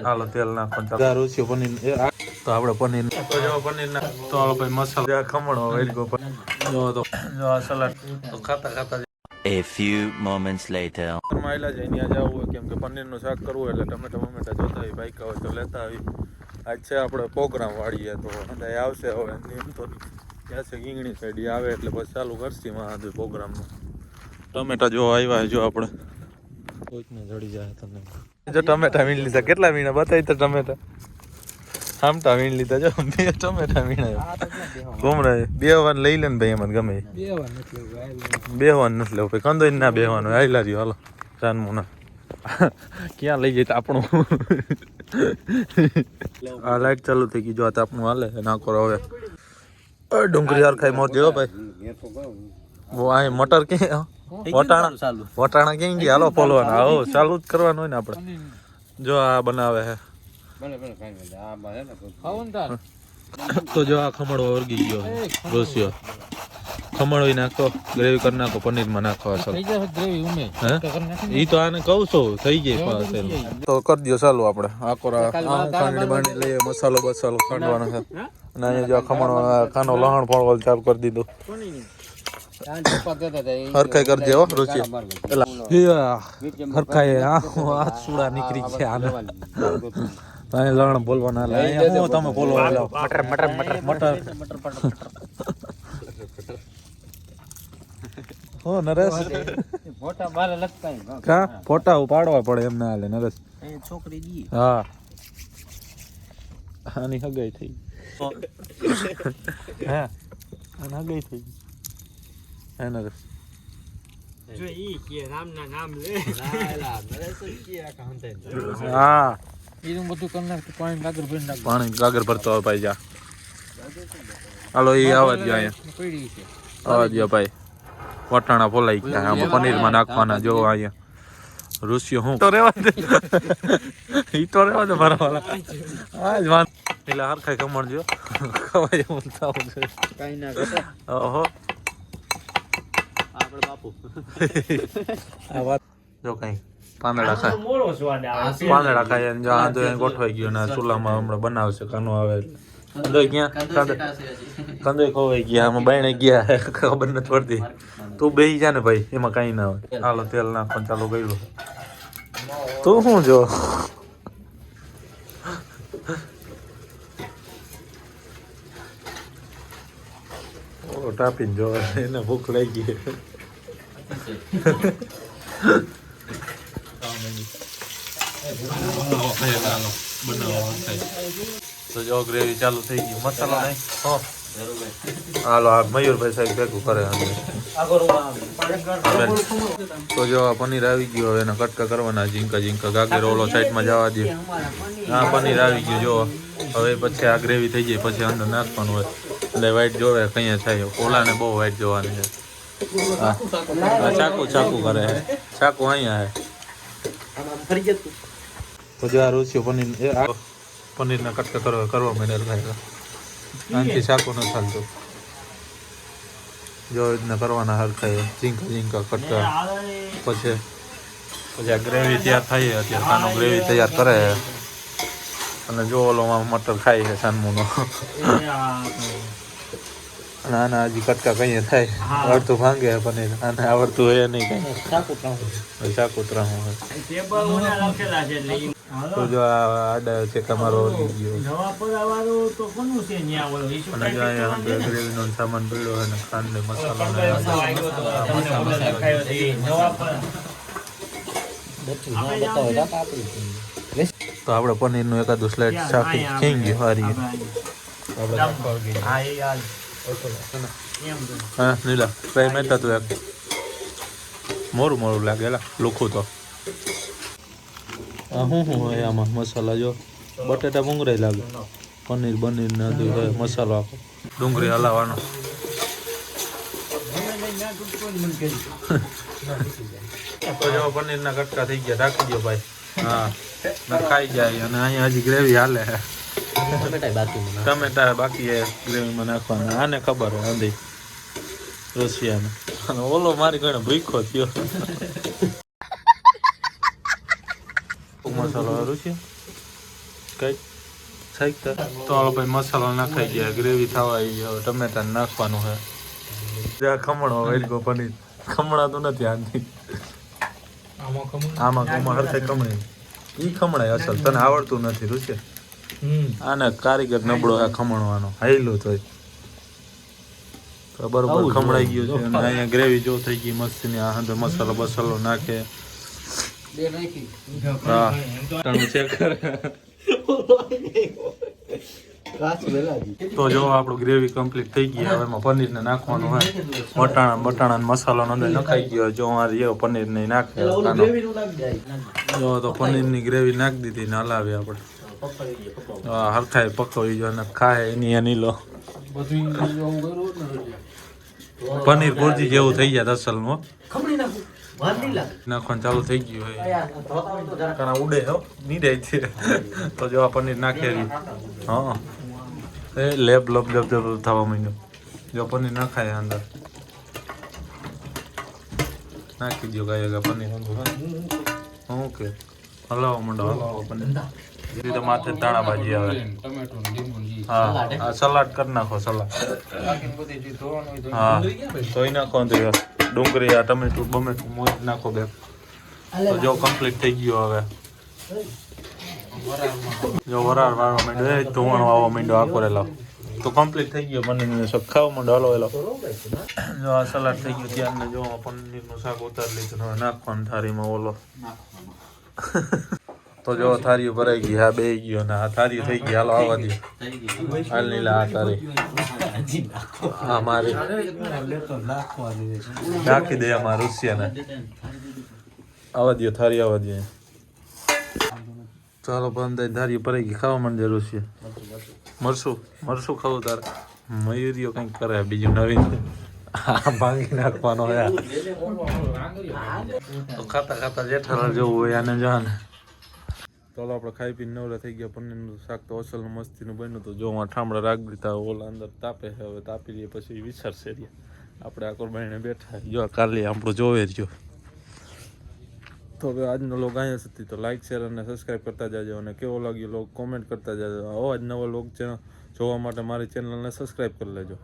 હાલો તેલ નાખો રૂસી પનીર તો આપણે પનીર તો જો પનીર ના તો હાલો ભાઈ મસાલા ખમણો વેડગો જો તો જો આ સલાડ તો ખાતા ખાતા A few moments later. આયલા જાય ત્યાં જવું હોય કેમ કે પનીરનું શાક કરવું એટલે ટમેટા બમેટા જોતા હોય બાઈકા હોય તો લેતા આવી આજ છે આપણે પ્રોગ્રામ વાળીએ તો અંદર આવશે હવે એમ તો ત્યાં છે ગીંગણી સાઈડ આવે એટલે પછી ચાલુ કરશી માં પ્રોગ્રામમાં ટમેટા જો આવ્યા જો આપણે કોઈકને જડી જાય તમને જો ટમેટા વીણ લીધા કેટલા વીણા બતાવી તો ટમેટા આમટા વીણ લીધા જો બે ટમેટા વીણા ઘૂમરા બેવાન લઈ લે ને ભાઈ એમાં ગમે બેહવાનું નથી લેવું ભાઈ કંદોઈ ના બેહવાનું આયલા રહ્યો હાલો જાનમુના ક્યાં લઈ જાય આપણું આ લાઈટ ચાલુ થઈ ગઈ જો આ આપણું હાલે નાખો હવે ડુંગળી યાર ખાઈ મોર જેવો ભાઈ वो आए मटर के वटाणा क्यों गया हालो पोलवाना हो चालू ज करवानो હોય ને આપણે જો આ બનાવે હે તો જો આ ખમણો વર્ગી ગયો રોસિયો ખમણો નાખો ગ્રેવી કરી નાખો પનીર માં નાખો અસલ ઈ તો આને કહું છું થઈ ગઈ તો કરી દો ચાલુ આપણે આકોરા ખાંડણી બાંડી લઈએ મસાલો બસાલો ખાંડવાનો છે અને અહીંયા જો ખમણો ખાનો લહણ ફોળવલ ચાલુ કરી દીધું હરખાઈ કરજે હો રુચિ પેલા હરખાઈ આ સુડા નીકળી છે આને તને લણ બોલવાના લે અહીંયા હું તમે બોલો મટર મટર મટર મટર હો નરેશ ફોટા મારે લખતા કા ફોટા ઉપાડવા પડે એમને હાલે નરેશ છોકરી દી હા આની હગાઈ થઈ હા આની હગાઈ થઈ હે નરેશ જો ઈ કે રામના નામ લે લાલા નરેશ કે આ કાંતે હા ઈનું બધું કરનાર પાણી ગાગર ભરી નાખ પાણી ગાગર ભરતો હોય ભાઈ જા હાલો ઈ આવા જ અહીંયા પડી છે આવા જ ભાઈ વટાણા ફોલાઈ ગયા આમાં પનીર માં નાખવાના જો અહીંયા રૂસિયો હું તો રેવા દે ઈ તો રેવા દે ભરવાલા આજ વાન એટલે હરખાઈ કમણ જો ખવાય હું થાઉં છે કાઈ ના ઘટે ઓહો આપણે બાપુ આ વાત જો કઈ પાંદડા ખાય મોળો સ્વાદ આવે પાંદડા ખાય જો આ તો ગોઠવાઈ ગયો ને ચૂલામાં હમણાં બનાવશે કાનો આવે કંદોય ક્યાં કંદોય ખોવાઈ ગયા આમાં બાયણે ગયા ખબર નથી પડતી તું બેસી જા ને ભાઈ એમાં કઈ ના હોય હાલો તેલ નાખવાનું ચાલુ કર્યું તું શું જો ટાપીને જો એને ભૂખ લાગી ગઈ તો જો ગ્રેવી ચાલુ થઈ ગઈ મસાલો નહીં હાલો આ મયુરભાઈ સાહેબ ભેગું કરે તો જો આ પનીર આવી ગયો હવે એના કટકા કરવાના ઝીંકા ઝીંકા ગાગર ઓલો સાઈડમાં જવા દે હા પનીર આવી ગયું જો હવે પછી આ ગ્રેવી થઈ જાય પછી અંદર નાખવાનું હોય એટલે વાઈટ જોવે કઈ થાય ઓલાને બહુ વાઈટ જોવાની છે હા ચાકુ ચાકુ કરે છે ચાકુ અહીંયા હે તો જો આ રૂસિયો પનીર પનીરના કટકા કરવા માંડ્યા આનાથી ચાકુ ન ચાલતું જો રીતના કરવાના હરખાઈ ઝીંકા ઝીંકા કટકા પછી આ ગ્રેવી તૈયાર થાય અત્યારે આનો ગ્રેવી તૈયાર કરે અને જો ઓલોમાં મટર ખાય છે સાનમુનો અને આના હજી કટકા કઈ થાય અડધું ભાંગે પનીર આને આવડતું હોય નહીં કઈ ચાકુ ત્રાહું તો જો આ આડા છે તમારો ગ્રેવીનો સામાન પડ્યો અને ખાંડ તો આપણે પનીરનું એકાદું સ્લાઇડ શાકી ખેંચી ગયું હારી હા નીલા કઈ મેટા તું એક મોરું મોરું લાગેલા લુખું તો શું હોય આમાં મસાલા જો બટેટા ભૂંગરાઈ લાગે પનીર બનીર ને મસાલો આખો ડુંગળી હલાવવાનો તો જો પનીરના કટકા થઈ ગયા રાખી દો ભાઈ હા ખાઈ જાય અને અહીંયા હજી ગ્રેવી હાલે ટમેટા બાકી હે ગ્રેવીમાં નાખવાના આને ખબર હોય અંધી રશિયાને અને ઓલો મારી ઘણે ભૂખો થયો મસાલો રૂસિયા કઈ સાઈક તો હાલો ભાઈ મસાલો નાખાઈ ગયા ગ્રેવી થવા આવી હવે ટમેટા નાખવાનું છે ત્યાં ખમણો વેડકો પનીર ખમણાતું નથી આની આમાં હરથે ખમણી ઈ ખમણાય અસલ તને આવડતું નથી ઋષિ આને કારીગર નબળો આ ખમણવાનો હાઈલું તો બરોબર ખમણાઈ ગયું છે અને અહીંયા ગ્રેવી જો થઈ ગઈ મસ્તીની આ અંદર મસાલો બસાલો નાખે હા તને ચેક કરે તો જો આપણું ગ્રેવી કમ્પ્લીટ થઈ ગઈ હવે એમાં પનીરને નાખવાનું હોય બટાણા મસાલો અંદર નખાઈ ગયો જો આ પનીર ને નાખે જો તો પનીરની ગ્રેવી નાખી દીધી ને હલાવી આપણે હરખાય પકવી જો ને ખાય એની એની લો પનીર ભુરજી જેવું થઈ જાય અસલનું નાખવાનું ચાલુ થઈ ગયું હોય ઉડે હો નીડે છે તો જો આ પનીર નાખેલી હા એ લેબ લબ લબ લબ થવા માંડ્યું જો પનીર નાખાય અંદર નાખી દો ગાય પનીર ઓકે હલાવો મંડો હલાવો પનીર તો માથે દાણા ભાજી આવે હા સલાડ કરી નાખો સલાડ હા ધોઈ નાખો ડુંગળી આ ટમેટું બમેટું મોજ નાખો બે તો જો કમ્પ્લીટ થઈ ગયો હવે જો વરાળ વાળવા માંડ્યો એ ધોવાનો આવવા માંડ્યો આખો રેલો તો કમ્પ્લીટ થઈ ગયો પનીરનું શાક ખાવા માંડો હલો એલો જો આ સલાડ થઈ ગયું ત્યારને જો પનીરનું શાક ઉતારી લીધું હવે નાખવાનું થાળીમાં ઓલો તો જો થાળીઓ ભરાઈ ગઈ હા બે ગયો ને આ થાળીઓ થઈ ગઈ હાલો આવવા દે હાલ નીલા આ તારી હા મારી નાખી દે અમારા રુસિયાને આવવા દો થાળી આવવા દે ચાલો બંધ થાળી ભરાઈ ગઈ ખાવા માંડે રુસિયા મરસું ખાવું તારે મયુરીઓ કંઈક કરે બીજું નવીન ભાંગી નાખવાનો તો ખાતા જેઠાલાલ જેવું હોય આને જાને ચાલો આપણે ખાઈ પીને નવરા થઈ ગયા પનીરનું શાક તો અસલનું મસ્તીનું બન્યું તો જો ઠામડા રાખ દીધા ઓલા અંદર તાપે છે હવે તાપી લઈએ પછી વિચારશે આપણે આકોર બાઈને બેઠા જો કાલે આપણું જોવે રહ્યો તો હવે આજનો લોગ અહીંયા સુધી તો લાઈક શેર અને સબસ્ક્રાઈબ કરતા જાજો અને કેવો લાગ્યો લોગ કોમેન્ટ કરતા જાજો આવો જ નવો લોગ જોવા માટે મારી ચેનલને સબસ્ક્રાઈબ કરી લેજો